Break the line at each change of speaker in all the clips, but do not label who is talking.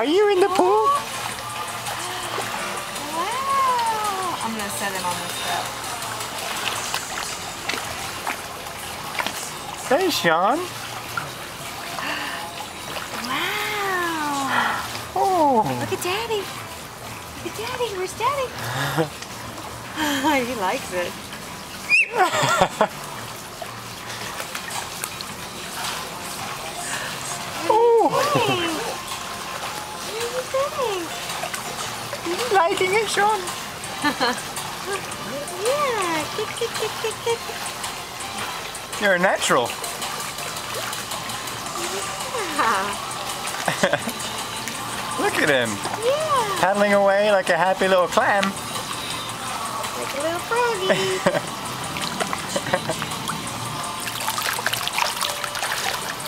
Are you in the pool?
Wow. I'm going to set him on the step.
Hey, Sean.
Wow.
Oh.
Look at Daddy. Look at Daddy. Where's Daddy? He likes it.
Oh.
What are you doing?
You liking it, Sean?
Yeah. Kick, kick, kick, kick, kick.
You're a natural.
Yeah.
Look at him.
Yeah.
Paddling away like a happy little clam.
Like a little froggy.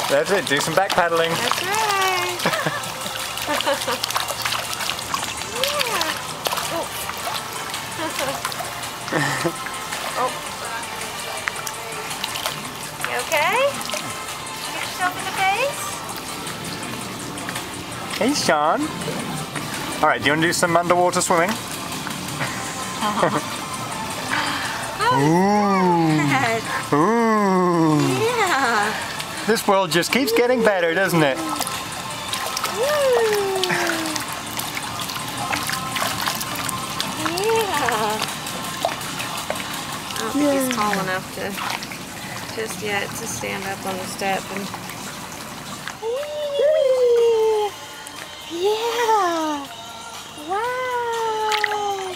That's it. Do some back paddling.
That's right. Yeah. Oh. Oh. You okay? Get yourself in the face?
Hey, Sean. All right. Do you want to do some underwater swimming? Ooh. Ooh.
Yeah.
This world just keeps getting better, doesn't it?
Yeah. I don't think he's tall enough to just yet to stand up on the step and. Yeah. Wow.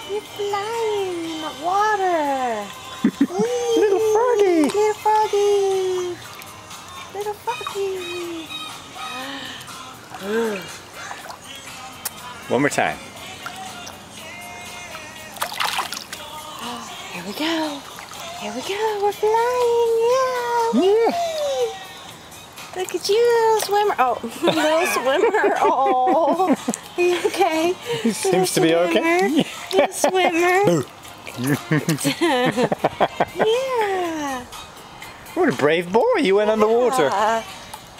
You're flying in the water.
Little froggy.
Little froggy. Little froggy.
One more time.
Here we go. Here we go. We're flying. Yeah.
Yeah.
Whee! Look at you, little swimmer. Oh, little swimmer. Oh. Are you okay?
He seems to be okay.
Little swimmer. Yeah.
What a brave boy. You went underwater.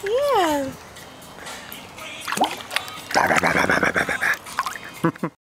Yeah.